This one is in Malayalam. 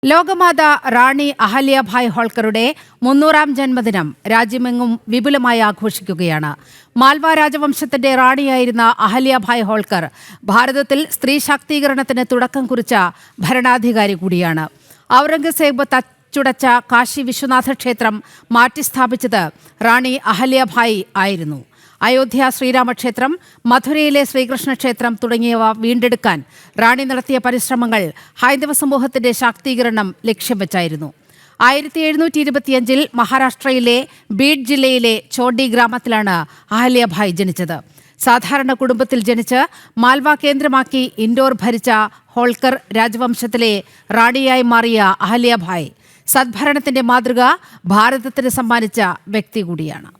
ലോകമാത റാണി അഹല്യാഭായ് ഹോൾക്കറുടെ 300-ാം ജന്മദിനം രാജ്യമെങ്ങും വിപുലമായി ആഘോഷിക്കുകയാണ്. മാൽവ രാജവംശത്തിന്റെ റാണിയായിരുന്ന അഹല്യാഭായ് ഹോൾക്കർ ഭാരതത്തിൽ സ്ത്രീ ശാക്തീകരണത്തിന് തുടക്കം കുറിച്ച ഭരണാധികാരി കൂടിയാണ്. ഔറംഗസേബ് തച്ചുടച്ച കാശി വിശ്വനാഥ ക്ഷേത്രം മാറ്റിസ്ഥാപിച്ചത് റാണി അഹല്യാഭായ് ആയിരുന്നു. അയോധ്യ ശ്രീരാമക്ഷേത്രം, മധുരയിലെ ശ്രീകൃഷ്ണ ക്ഷേത്രം തുടങ്ങിയവ വീണ്ടെടുക്കാൻ റാണി നടത്തിയ പരിശ്രമങ്ങൾ ഹൈന്ദവ സമൂഹത്തിന്റെ ശാക്തീകരണം ലക്ഷ്യം വെച്ചായിരുന്നു. 1725-ൽ മഹാരാഷ്ട്രയിലെ ബീഡ് ജില്ലയിലെ ചോഡി ഗ്രാമത്തിലാണ് അഹല്യാഭായ് ജനിച്ചത്. സാധാരണ കുടുംബത്തിൽ ജനിച്ച് മാൽവ കേന്ദ്രമാക്കി ഇൻഡോർ ഭരിച്ച ഹോൾക്കർ രാജവംശത്തിലെ റാണിയായി മാറിയ അഹല്യാഭായ് സദ്ഭരണത്തിന്റെ മാതൃക ഭാരതത്തിന് സമ്മാനിച്ച വ്യക്തി കൂടിയാണ്.